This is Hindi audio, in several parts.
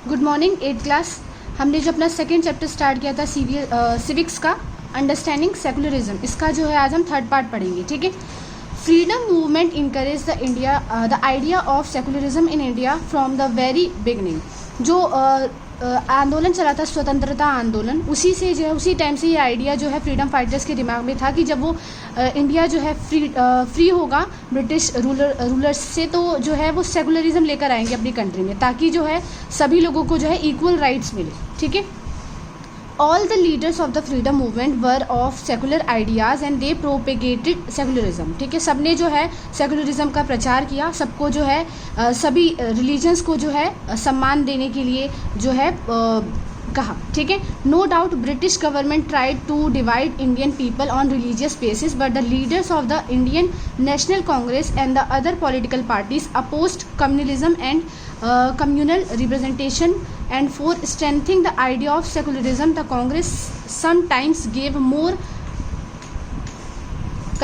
Good morning 8th class. हमने जो अपना सेकेंड चैप्टर स्टार्ट किया था सिविक्स का, अंडरस्टैंडिंग सेकुलरिज्म, इसका जो है आज हम थर्ड पार्ट पढ़ेंगे। ठीक है। Freedom movement encourage the idea of secularism in India from the very beginning. जो आंदोलन चला था, स्वतंत्रता आंदोलन, उसी से जो है उसी टाइम से ये आइडिया जो है फ्रीडम फाइटर्स के दिमाग में था कि जब वो इंडिया जो है फ्री होगा ब्रिटिश रूलर्स से, तो जो है वो सेकुलरिज्म लेकर आएंगे अपनी कंट्री में, ताकि जो है सभी लोगों को जो है इक्वल राइट्स मिले। ठीक है। All the leaders of the freedom movement were of secular ideas and they propagated secularism। ठीक है। सबने जो है सेकुलरिज्म का प्रचार किया, सबको जो है सभी रिलीजन्स को जो है सम्मान देने के लिए जो है कहा। ठीक है। No doubt British government tried to divide Indian people on religious basis, but the leaders of the Indian National Congress and the other political parties opposed communalism and communal representation, and for strengthening the idea of secularism the Congress sometimes gave more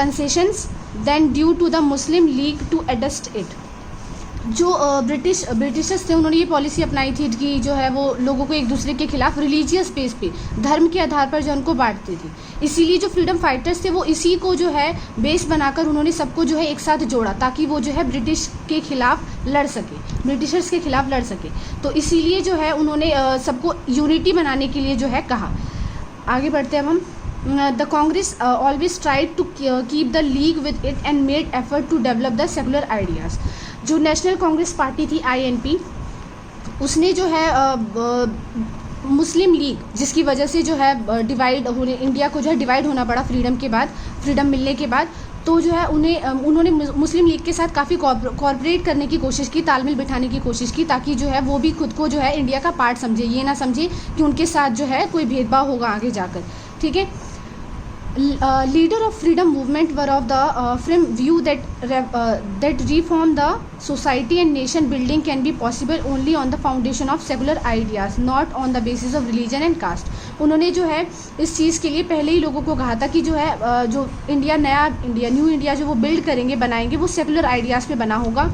concessions than due to the Muslim League to adjust it। जो ब्रिटिशर्स थे उन्होंने ये पॉलिसी अपनाई थी कि जो है वो लोगों को एक दूसरे के खिलाफ रिलीजियस बेस पे, धर्म के आधार पर जो उनको बांटती थी। इसीलिए जो फ्रीडम फाइटर्स थे वो इसी को जो है बेस बनाकर उन्होंने सबको जो है एक साथ जोड़ा, ताकि वो जो है ब्रिटिश के खिलाफ लड़ सके, ब्रिटिशर्स के खिलाफ लड़ सके। तो इसीलिए जो है उन्होंने सबको यूनिटी बनाने के लिए जो है कहा। आगे बढ़ते हैं अब हम। The Congress always tried to keep the league with it and made effort to develop the secular ideas। जो नेशनल कांग्रेस पार्टी थी INP, उसने जो है मुस्लिम लीग, जिसकी वजह से जो है डिवाइड होने, इंडिया को जो है डिवाइड होना पड़ा फ्रीडम के बाद, फ्रीडम मिलने के बाद, तो जो है उन्होंने मुस्लिम लीग के साथ काफ़ी कॉर्पोरेट करने की कोशिश की, तालमेल बिठाने की कोशिश की, ताकि जो है वो भी खुद को जो है इंडिया का पार्ट समझे, ये ना समझे कि उनके साथ जो है कोई भेदभाव होगा आगे जाकर। ठीक है। Leader of freedom movement were of the firm view that reform the society and nation building can be possible only on the foundation of secular ideas, not on the basis of religion and caste। उन्होंने जो है इस चीज़ के लिए पहले ही लोगों को कहा था कि जो है जो नया इंडिया, न्यू इंडिया जो वो बिल्ड करेंगे, बनाएंगे, वो सेकुलर आइडियाज़ पे बना होगा।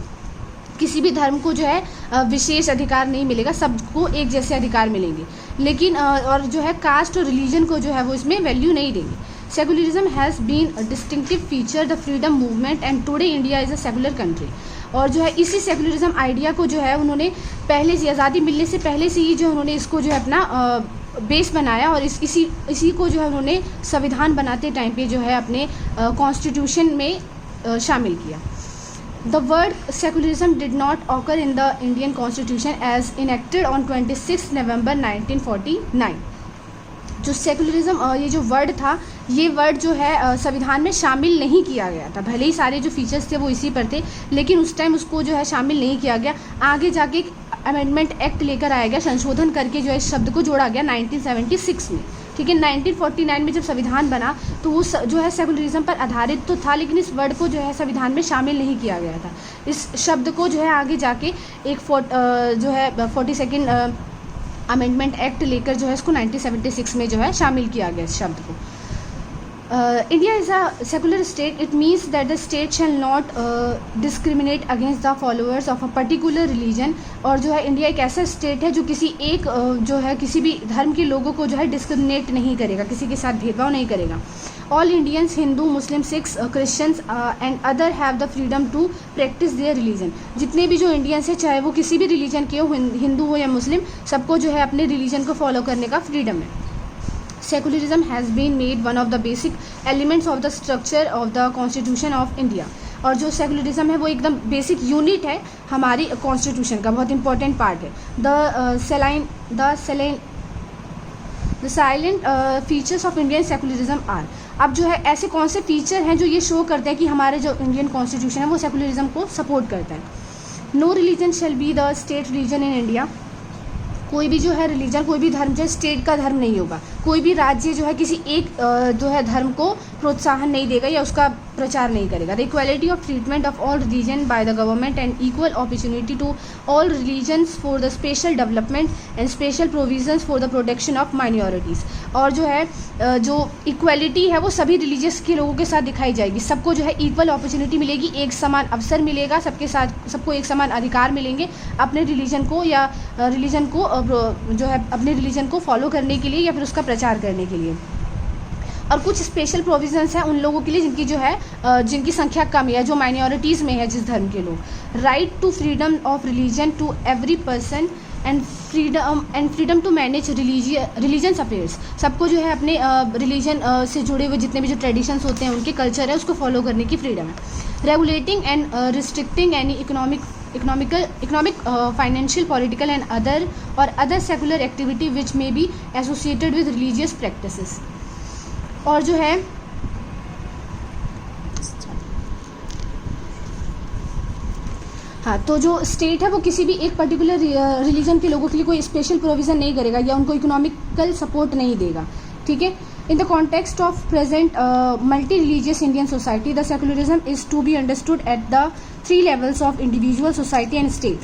किसी भी धर्म को जो है विशेष अधिकार नहीं मिलेगा, सबको एक जैसे अधिकार मिलेंगे, लेकिन और जो है कास्ट और रिलीजन को जो है वो इसमें वैल्यू नहीं देंगे। Secularism has been a distinctive feature the freedom movement and today India is a secular country. और जो है इसी सेकुलरिज्म आइडिया को जो है उन्होंने पहले से, आज़ादी मिलने से पहले से ही जो उन्होंने इसको जो है अपना बेस बनाया, और इसी को जो है उन्होंने संविधान बनाते टाइम पे जो है अपने कॉन्स्टिट्यूशन में शामिल किया। The word secularism did not occur in the Indian Constitution as enacted on 26 November 1949। जो सेकुलरिज्म, ये जो वर्ड था, ये वर्ड जो है संविधान में शामिल नहीं किया गया था। भले ही सारे जो फीचर्स थे वो इसी पर थे, लेकिन उस टाइम उसको जो है शामिल नहीं किया गया। आगे जाके एक अमेंडमेंट एक्ट लेकर आया गया, संशोधन करके जो है इस शब्द को जोड़ा गया 1976 में। ठीक है। 1949 में जब संविधान बना तो वो जो है सेकुलरिज्म पर आधारित तो था, लेकिन इस वर्ड को जो है संविधान में शामिल नहीं किया गया था। इस शब्द को जो है आगे जाके एक जो है 42nd अमेंडमेंट एक्ट लेकर जो है इसको 1976 में जो है शामिल किया गया इस शब्द को। India is a secular state. It means that the state shall not discriminate against the followers of a particular religion। और जो है इंडिया एक ऐसा स्टेट है जो किसी एक जो है किसी भी धर्म के लोगों को जो है डिस्क्रिमिनेट नहीं करेगा, किसी के साथ भेदभाव नहीं करेगा। All Indians, Hindu, Muslim, Sikhs, Christians and other have the freedom to practice their religion। जितने भी जो इंडियंस है, चाहे वो किसी भी रिलीजन के हो, हिंदू हो या मुस्लिम, सबको जो है अपने रिलीजन को फॉलो करने का फ्रीडम है। Secularism has been made one of the basic elements of the structure of the Constitution of India। और जो सेकुलरिज्म है वो एकदम बेसिक यूनिट है हमारी कॉन्स्टिट्यूशन का, बहुत इंपॉर्टेंट पार्ट है। The silent features of Indian secularism are. अब जो है ऐसे कौन से फीचर हैं जो ये शो करते हैं कि हमारे जो इंडियन कॉन्स्टिट्यूशन है वो सेकुलरिज्म को सपोर्ट करता है। No religion shall be the state religion in India. कोई भी जो है रिलीजन, कोई भी धर्म जो है स्टेट का धर्म नहीं होगा। कोई भी राज्य जो है किसी एक जो है धर्म को प्रोत्साहन नहीं देगा या उसका प्रचार नहीं करेगा। The equality of treatment of all religion by the government and equal opportunity to all religions for the special development and special provisions for the protection of minorities. और जो है जो इक्वालिटी है वो सभी रिलीजियस के लोगों के साथ दिखाई जाएगी। सबको जो है इक्वल अपॉर्चुनिटी मिलेगी, एक समान अवसर मिलेगा, सबके साथ सबको एक समान अधिकार मिलेंगे अपने रिलीजन को या रिलीजन को जो है अपने रिलीजन को फॉलो करने के लिए या फिर उसका प्रचार करने के लिए। और कुछ स्पेशल प्रोविजंस हैं उन लोगों के लिए जिनकी जो है जिनकी संख्या कम है, जो माइनॉरिटीज़ में है जिस धर्म के लोग। Right to freedom of religion to every person and freedom to manage religions affairs. सबको जो है अपने रिलीजन से जुड़े हुए जितने भी जो ट्रेडिशंस होते हैं, उनके कल्चर है, उसको फॉलो करने की फ्रीडम है। Regulating and restricting any economic financial political and other secular activity which may be associated with religious practices. और जो है हाँ, तो जो स्टेट है वो किसी भी एक पर्टिकुलर रिलीजन के लोगों के लिए कोई स्पेशल प्रोविज़न नहीं करेगा या उनको इकोनॉमिकल सपोर्ट नहीं देगा, ठीक है। In the context of present multi religious Indian society the secularism is to be understood at the 3 levels of individual, society and state.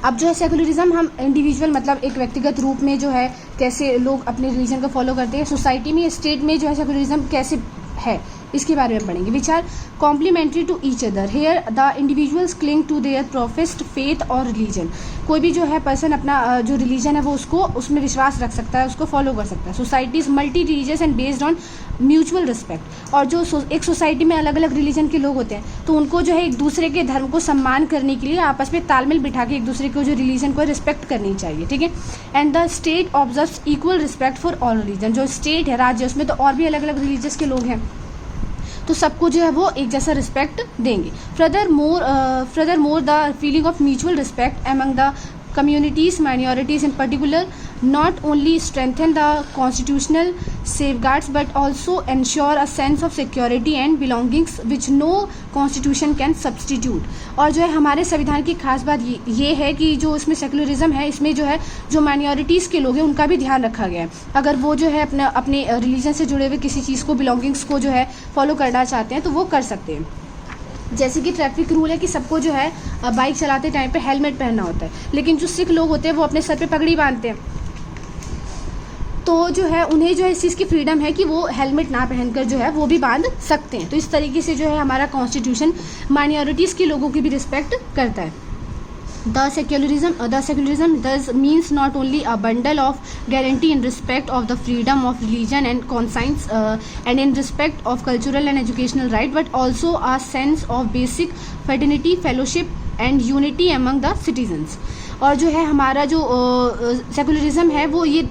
अब जो है सेकुलरिज्म हम इंडिविजुअल मतलब एक व्यक्तिगत रूप में जो है कैसे लोग अपने रिलीजन को फॉलो करते हैं, सोसाइटी में, स्टेट में जो है सेकुलरिज्म कैसे है, इसके बारे में पढ़ेंगे। Which are complementary to each other. Here the individuals cling to their professed faith और रिलीजन। कोई भी जो है पर्सन अपना जो रिलीजन है वो उसको उसमें विश्वास रख सकता है, उसको फॉलो कर सकता है। Society is multi religious and based on mutual respect. और जो एक सोसाइटी में अलग अलग रिलीजन के लोग होते हैं तो उनको जो है एक दूसरे के धर्म को सम्मान करने के लिए आपस में तालमेल बिठा के एक दूसरे को जो रिलीजन को रिस्पेक्ट करनी चाहिए, ठीक है। And the state observes equal respect for all religion. जो स्टेट है, राज्य, उसमें तो और भी अलग अलग रिलीजियस के लोग हैं तो सबको जो है वो एक जैसा रिस्पेक्ट देंगे। Further more the feeling of mutual respect among the communities, minorities in particular, not only strengthen the constitutional safeguards but also ensure a sense of security and belongings which no constitution can substitute। और जो है हमारे संविधान की खास बात ये है कि जो इसमें सेकुलरिज्म है, इसमें जो है जो माइनॉरिटीज़ के लोग हैं उनका भी ध्यान रखा गया है। अगर वो जो है अपने रिलीजन से जुड़े हुए किसी चीज़ को, बिलोंगिंग्स को जो है फॉलो करना चाहते हैं तो वो कर सकते हैं। जैसे कि ट्रैफिक रूल है कि सबको जो है बाइक चलाते टाइम पे हेलमेट पहनना होता है, लेकिन जो सिख लोग होते हैं वो अपने सर पे पगड़ी बांधते हैं, तो जो है उन्हें जो है इस चीज़ की फ्रीडम है कि वो हेलमेट ना पहनकर जो है वो भी बांध सकते हैं। तो इस तरीके से जो है हमारा कॉन्स्टिट्यूशन माइनॉरिटीज़ के लोगों की भी रिस्पेक्ट करता है। The secularism thus means not only a bundle of guarantee in respect of the freedom of religion and conscience and in respect of cultural and educational right, but also a sense of basic fraternity, fellowship and unity among the citizens। और जो है हमारा जो सेकुलरिज्म है वो ये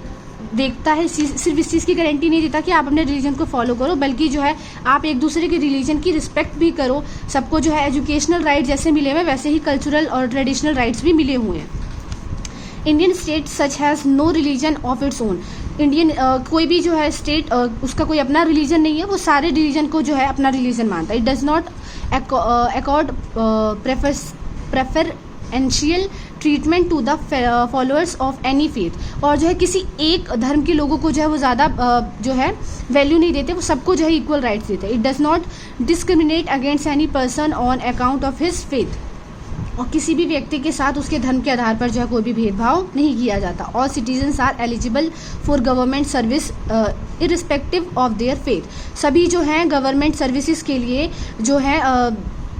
देखता है, सिर्फ इस चीज़ की गारंटी नहीं देता कि आप अपने रिलीजन को फॉलो करो, बल्कि जो है आप एक दूसरे के रिलीजन की रिस्पेक्ट भी करो। सबको जो है एजुकेशनल राइट जैसे मिले हुए वैसे ही कल्चरल और ट्रेडिशनल राइट्स भी मिले हुए हैं। Indian state such has no religion of its own. Indian कोई भी जो है स्टेट उसका कोई अपना रिलीजन नहीं है, वो सारे रिलीजन को जो है अपना रिलीजन मानता है। It does not accord preferential treatment to the followers of any faith. और जो है किसी एक धर्म के लोगों को जो है वो ज़्यादा जो है वैल्यू नहीं देते, वो सबको जो है इक्वल राइट्स देते हैं। It does not discriminate against any person on account of his faith. और किसी भी व्यक्ति के साथ उसके धर्म के आधार पर जो है कोई भी भेदभाव नहीं किया जाता। All citizens are eligible for government service irrespective of their faith. सभी जो हैं गवर्नमेंट सर्विसेज के लिए जो है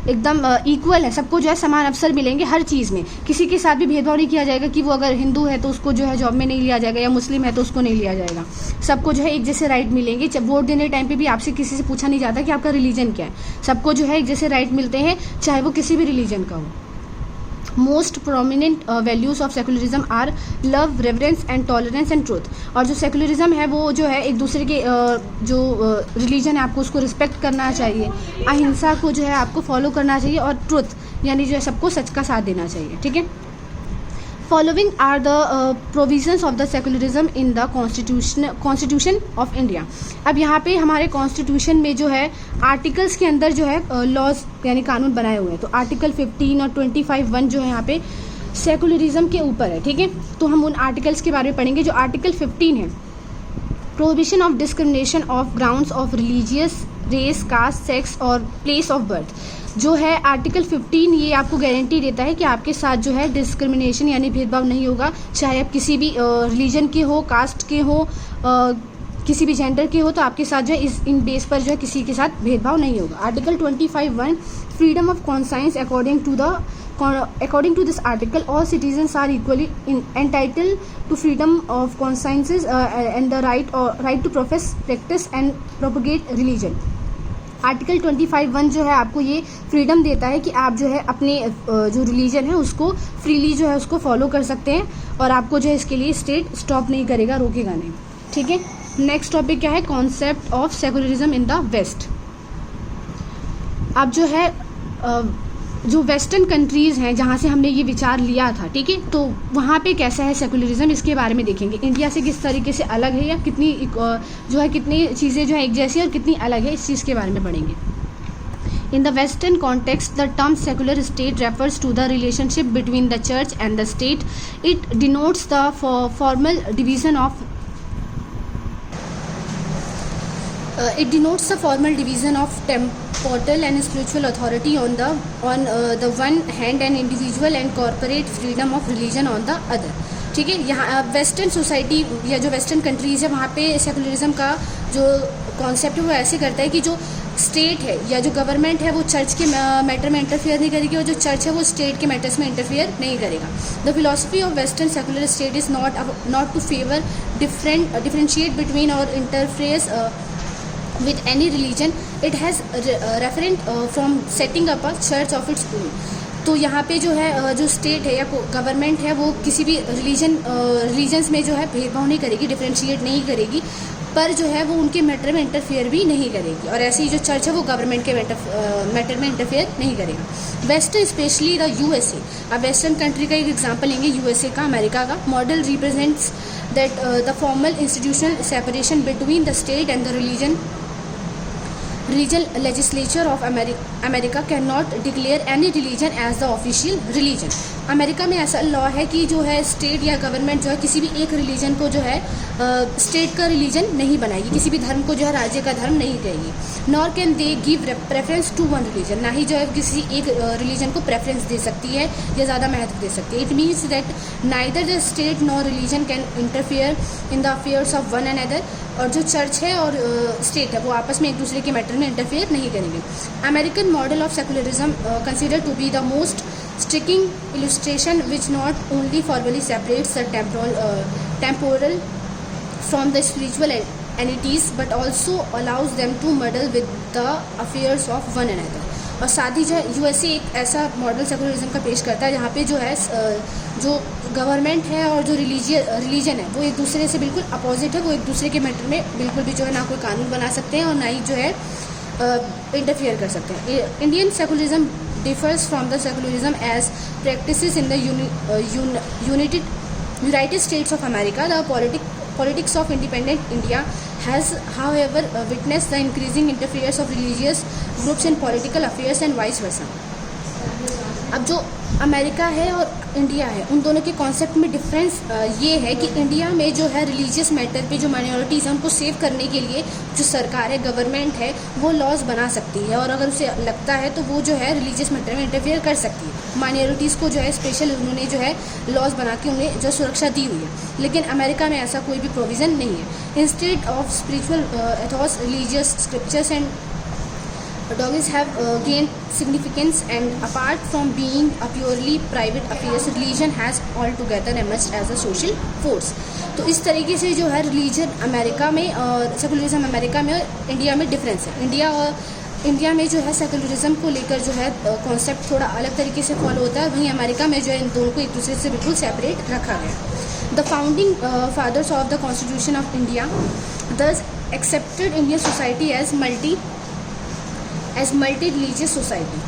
एकदम इक्वल है, सबको जो है समान अवसर मिलेंगे हर चीज़ में। किसी के साथ भी भेदभाव नहीं किया जाएगा कि वो अगर हिंदू है तो उसको जो है जॉब में नहीं लिया जाएगा या मुस्लिम है तो उसको नहीं लिया जाएगा। सबको जो है एक जैसे राइट मिलेंगे। जब वोट देने टाइम पे भी आपसे किसी से पूछा नहीं जाता कि आपका रिलीजन क्या है, सबको जो है एक जैसे राइट मिलते हैं चाहे वो किसी भी रिलीजन का हो। Most prominent values of secularism are love, reverence and tolerance and truth. और जो सेकुलरिज्म है वो जो है एक दूसरे के जो रिलीजन है आपको उसको रिस्पेक्ट करना चाहिए, अहिंसा को जो है आपको फॉलो करना चाहिए और ट्रुथ यानी जो है सबको सच का साथ देना चाहिए, ठीक है। Following are the provisions of the secularism in the constitution of India. अब यहाँ पे हमारे कॉन्स्टिट्यूशन में जो है आर्टिकल्स के अंदर जो है लॉज यानी कानून बनाए हुए हैं। तो आर्टिकल 15 और 25(1) जो है यहाँ पे सेकुलरिज्म के ऊपर है, ठीक है। तो हम उन आर्टिकल्स के बारे में पढ़ेंगे। जो आर्टिकल 15 है, prohibition of discrimination of grounds of religious race, caste, sex और प्लेस ऑफ बर्थ। जो है आर्टिकल 15 ये आपको गारंटी देता है कि आपके साथ जो है डिस्क्रिमिनेशन यानी भेदभाव नहीं होगा, चाहे आप किसी भी रिलीजन के हो, कास्ट के हो, किसी भी जेंडर के हो, तो आपके साथ जो है इन बेस पर जो है किसी के साथ भेदभाव नहीं होगा। Article 25(1) freedom of conscience according to this article all citizens are equally entitled to freedom of consciences and the right to profess, practice and propagate religion। Article 25(1) जो है आपको ये फ्रीडम देता है कि आप जो है अपने जो रिलीजन है उसको फ्रीली जो है उसको फॉलो कर सकते हैं और आपको जो है इसके लिए स्टेट स्टॉप नहीं करेगा, रोकेगा नहीं। ठीक है, नेक्स्ट टॉपिक क्या है? Concept of secularism in the west. अब जो है जो वेस्टर्न कंट्रीज़ हैं जहाँ से हमने ये विचार लिया था, ठीक है, तो वहाँ पे कैसा है सेकुलरिज्म, इसके बारे में देखेंगे। इंडिया से किस तरीके से अलग है या कितनी जो है कितनी चीज़ें जो है एक जैसी और कितनी अलग है, इस चीज़ के बारे में पढ़ेंगे। In the Western context, the term secular state refers to the relationship between the church and the state. It denotes the formal division of temporal and spiritual authority on the one hand and individual and corporate freedom of religion on the other। ठीक है, यहाँ वेस्टर्न सोसाइटी या जो वेस्टर्न कंट्रीज़ है वहाँ पे सेकुलरिज्म का जो कॉन्सेप्ट है वो ऐसे करता है कि जो स्टेट है या जो गवर्नमेंट है वो चर्च के मैटर में इंटरफेयर नहीं करेगी और जो चर्च है वो स्टेट के मैटर्स में इंटरफेयर नहीं करेगा। The philosophy of western secular state is not to favour differentiate between और interferes with any religion. It has referent from setting up a church of its own। तो यहाँ पे जो है जो स्टेट है या गवर्नमेंट है वो किसी भी रिलीजन्स में जो है भेदभाव नहीं करेगी, डिफरेंशिएट नहीं करेगी, पर जो है वो उनके मैटर में इंटरफेयर भी नहीं करेगी। और ऐसे ही जो चर्च है वो गवर्नमेंट के मैटर में इंटरफेयर नहीं करेगा। वेस्टर्न स्पेशली द यूएसए, अब वेस्टर्न कंट्री का एक एग्जांपल लेंगे यूएसए का, अमेरिका का। Model represents that the formal institutional separation between the state and the religion legislature of America cannot declare any religion as the official religion। America में ऐसा लॉ है कि जो है स्टेट या गवर्नमेंट जो है किसी भी एक रिलीजन को जो है स्टेट का रिलीजन नहीं बनाएगी, किसी भी धर्म को जो है राज्य का धर्म नहीं कहेगी। Nor can they give preference to one religion, ना ही जो है किसी एक रिलीजन को प्रेफरेंस दे सकती है या ज़्यादा महत्व दे सकती है। It means that neither the state nor religion can interfere in the affairs of one and other. और जो चर्च है और स्टेट है वो आपस में एक दूसरे के मैटर में इंटरफेयर नहीं करेंगे। American model of secularism consider to be the most striking illustration which not only formally separates the temporal from the spiritual entities but also allows them to meddle with the affairs of one another। और साथ ही जो है यूएसए एक ऐसा मॉडल सेकुलरिज्म का पेश करता है जहाँ पे जो है जो गवर्नमेंट है और जो रिलीजन है वो एक दूसरे से बिल्कुल अपोजिट है, वो एक दूसरे के मैटर में बिल्कुल भी जो है ना कोई कानून बना सकते हैं और ना ही जो है इंटरफियर कर सकते हैं। Indian secularism differs from the secularism as practices in the United States of America। The politics of independent India has however witnessed the increasing interference of religious groups in political affairs and vice versa। अब जो अमेरिका है और इंडिया है उन दोनों के कॉन्सेप्ट में डिफरेंस ये है कि इंडिया में जो है रिलीजियस मैटर पे जो माइनॉरिटीज़ हैं उनको सेव करने के लिए जो सरकार है, गवर्नमेंट है, वो लॉज बना सकती है और अगर उसे लगता है तो वो जो है रिलीजियस मैटर में इंटरफेयर कर सकती है। माइनॉरिटीज़ को जो है स्पेशल उन्होंने जो है लॉज बना के उन्हें जो सुरक्षा दी हुई है, लेकिन अमेरिका में ऐसा कोई भी प्रोविज़न नहीं है। Instead of spiritual Ethos religious scriptures and doggies have gained significance, and apart from being a purely private affairs, religion has altogether emerged as a social force। तो इस तरीके से जो है रिलीजन अमेरिका में और सेकुलरिज्म अमेरिका में और इंडिया में डिफरेंस है। इंडिया में जो है सेकुलरिज्म को लेकर जो है कॉन्सेप्ट थोड़ा अलग तरीके से फॉलो होता है, वहीं अमेरिका में जो है इन दोनों को एक दूसरे से बिल्कुल सेपरेट रखा गया। The founding fathers of the constitution of India thus accepted Indian society as multi religious society.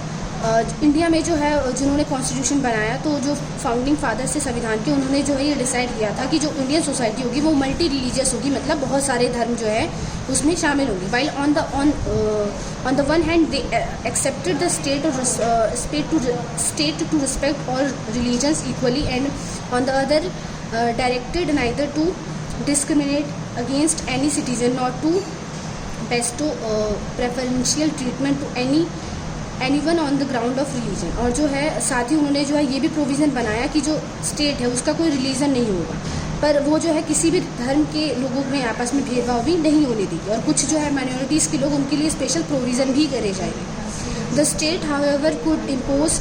India में जो है जिन्होंने कॉन्स्टिट्यूशन बनाया तो जो फाउंडिंग फादर्स थे संविधान के, उन्होंने जो है ये डिसाइड किया था कि जो इंडियन सोसाइटी होगी वो मल्टी रिलीजियस होगी, मतलब बहुत सारे धर्म जो है उसमें शामिल होंगे। While on the one hand they accepted the state to respect all religions equally and on the other directed neither to discriminate against any citizen, not to bestow preferential treatment to anyone on the ground of religion. और जो है साथ ही उन्होंने जो है ये भी प्रोविज़न बनाया कि जो स्टेट है उसका कोई रिलीजन नहीं होगा, पर वो जो है किसी भी धर्म के लोगों में आपस में भेदभाव भी नहीं होने देगी। और कुछ जो है माइनॉरिटीज़ के लोग, उनके लिए स्पेशल प्रोविज़न भी करे जाएंगे। The state, however, could impose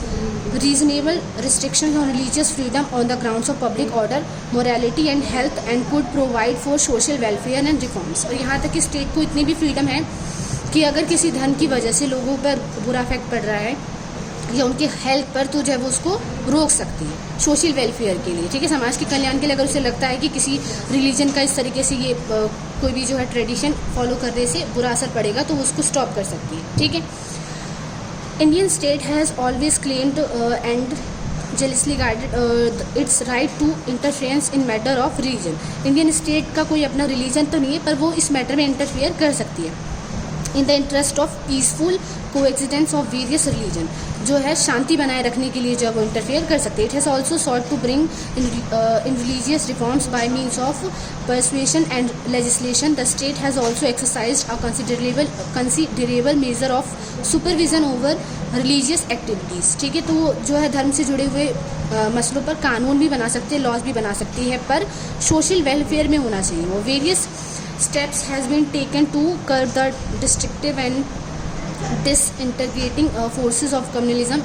reasonable restrictions on religious freedom on the grounds of public order, morality and health, and could provide for social welfare and reforms। और यहाँ तक कि स्टेट को इतनी भी फ्रीडम है कि अगर किसी धर्म की वजह से लोगों पर बुरा इफेक्ट पड़ रहा है या उनके हेल्थ पर, तो जो है वो उसको रोक सकती है सोशल वेलफेयर के लिए, ठीक है, समाज के कल्याण के लिए। अगर उसे लगता है कि किसी रिलीजन का इस तरीके से ये कोई भी जो है ट्रेडिशन फॉलो करने से बुरा असर पड़ेगा, तो वो उसको स्टॉप कर सकती है, ठीक है। Indian state has always claimed and jealously guarded its right to interference in matter of religion। Indian state का कोई अपना रिलीजन तो नहीं है, पर वो इस मैटर में इंटरफेयर कर सकती है in the interest of peaceful coexistence of various religion. जो है शांति बनाए रखने के लिए जो वो इंटरफेयर कर सकती है। It has also sought to bring in religious reforms by means of persuasion and legislation. The state has also exercised a considerable measure of supervision over religious activities, ठीक है। तो जो है धर्म से जुड़े हुए मसलों पर कानून भी बना सकती है, लॉज भी बना सकती है, पर सोशल वेलफेयर में होना चाहिए वो। Various steps has been taken to curb the destructive and disintegrating forces of communalism,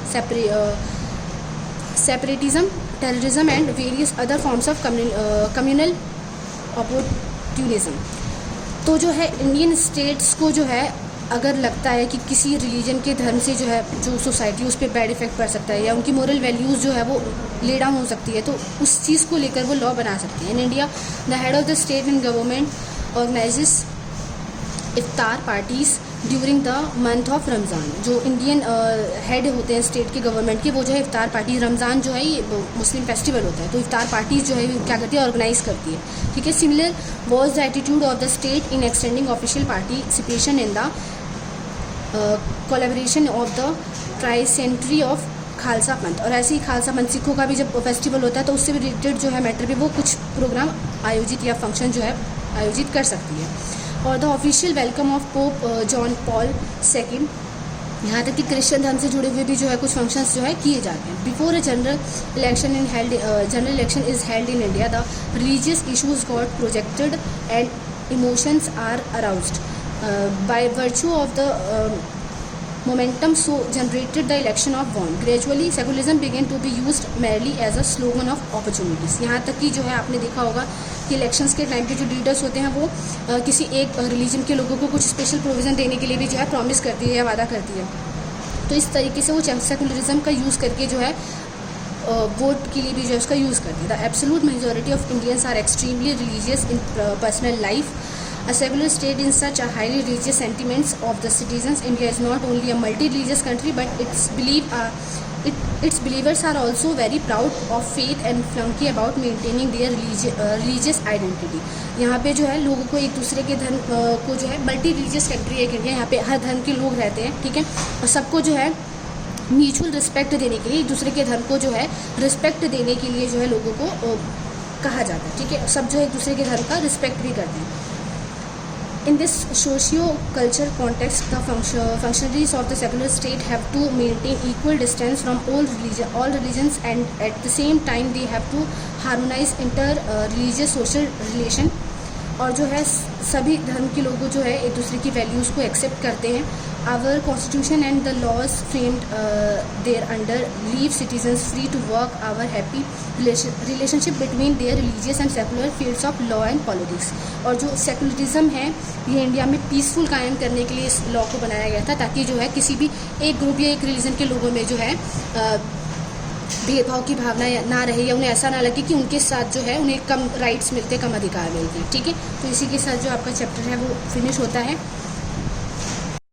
separatism, terrorism and various other forms of communal opportunism। तो जो है इंडियन स्टेट्स को जो है अगर लगता है कि किसी रिलीजन के धर्म से जो है जो सोसाइटी उस पर बैड इफेक्ट पड़ सकता है या उनकी मोरल वैल्यूज़ जो है वो ले डाउन हो सकती है, तो उस चीज़ को लेकर वो लॉ बना सकती है। In India the head of the state and government organizes इफ्तार parties during the month of Ramzan. जो इंडियन हेड होते हैं स्टेट के गवर्नमेंट के, वो जो है इफ्तार पार्टी, रमज़ान जो है ये मुस्लिम फेस्टिवल होता है, तो इफ्तार पार्टीज़ जो है क्या करती है, ऑर्गेनाइज करती है, ठीक है। Similar was the attitude of the state in extending official participation in the collaboration of the tricentenary of Khalsa Panth. और ऐसे ही खालसा पंथ सिखों का भी जब फेस्टिवल होता है तो उससे रिलेटेड जो है मैटर भी वो कुछ प्रोग्राम आयोजित या फंक्शन जो है आयोजित कर सकती है। और the official welcome of pope John Paul second, यहाँ तक कि क्रिश्चियन धर्म से जुड़े हुए भी जो है कुछ फंक्शंस जो है किए जाते हैं। Before a general election is held in India, the religious issues got projected and emotions are aroused by virtue of the momentum so generated the election of one। Gradually secularism began to be used merely as a slogan of opportunities। यहाँ तक कि जो है आपने देखा होगा कि इलेक्शंस के टाइम पे जो लीडर्स होते हैं वो किसी एक रिलीजन के लोगों को कुछ स्पेशल प्रोविज़न देने के लिए भी जो है प्रॉमिस करती है या वादा करती है। तो इस तरीके से वो सेकुलरिज्म का यूज़ करके जो है वोट के लिए भी जो है उसका यूज़ करती है। The absolute majority of Indians are extremely religious in personal life. A secular state in such a highly religious sentiments of the citizens, India is not only a multi-religious country, but its believers are also very proud of faith and flunky about maintaining their religious identity। यहाँ पे जो है लोगों को एक दूसरे के धर्म को जो है मल्टी रिलीजियस कंट्री है इंडिया, यहाँ पे हर धर्म के लोग रहते हैं, ठीक है। और सबको जो है म्यूचुअल रिस्पेक्ट देने के लिए, एक दूसरे के धर्म को जो है रिस्पेक्ट देने के लिए जो है लोगों को कहा जाता है, ठीक है। सब जो एक दूसरे के धर्म का रिस्पेक्ट भी करते हैं। In this socio-cultural context, the functionaries of the secular state have to maintain equal distance from all religions, and at the same time they have to harmonize inter-religious social relation। और जो है सभी धर्म के लोग जो है एक दूसरे की वैल्यूज़ को एक्सेप्ट करते हैं। Our constitution and the laws framed there under leave citizens free to work our happy relationship between their religious and secular fields of law and politics. और जो सेकुलरिज्म है ये इंडिया में पीसफुल कायम करने के लिए इस लॉ को बनाया गया था, ताकि जो है किसी भी एक ग्रुप या एक रिलीजन के लोगों में जो है भेदभाव की भावना ना रहे, या उन्हें ऐसा ना लगे कि उनके साथ जो है उन्हें कम राइट्स मिलते, कम अधिकार मिलते हैं, ठीक है। तो इसी के साथ जो आपका चैप्टर है वो फिनिश होता है।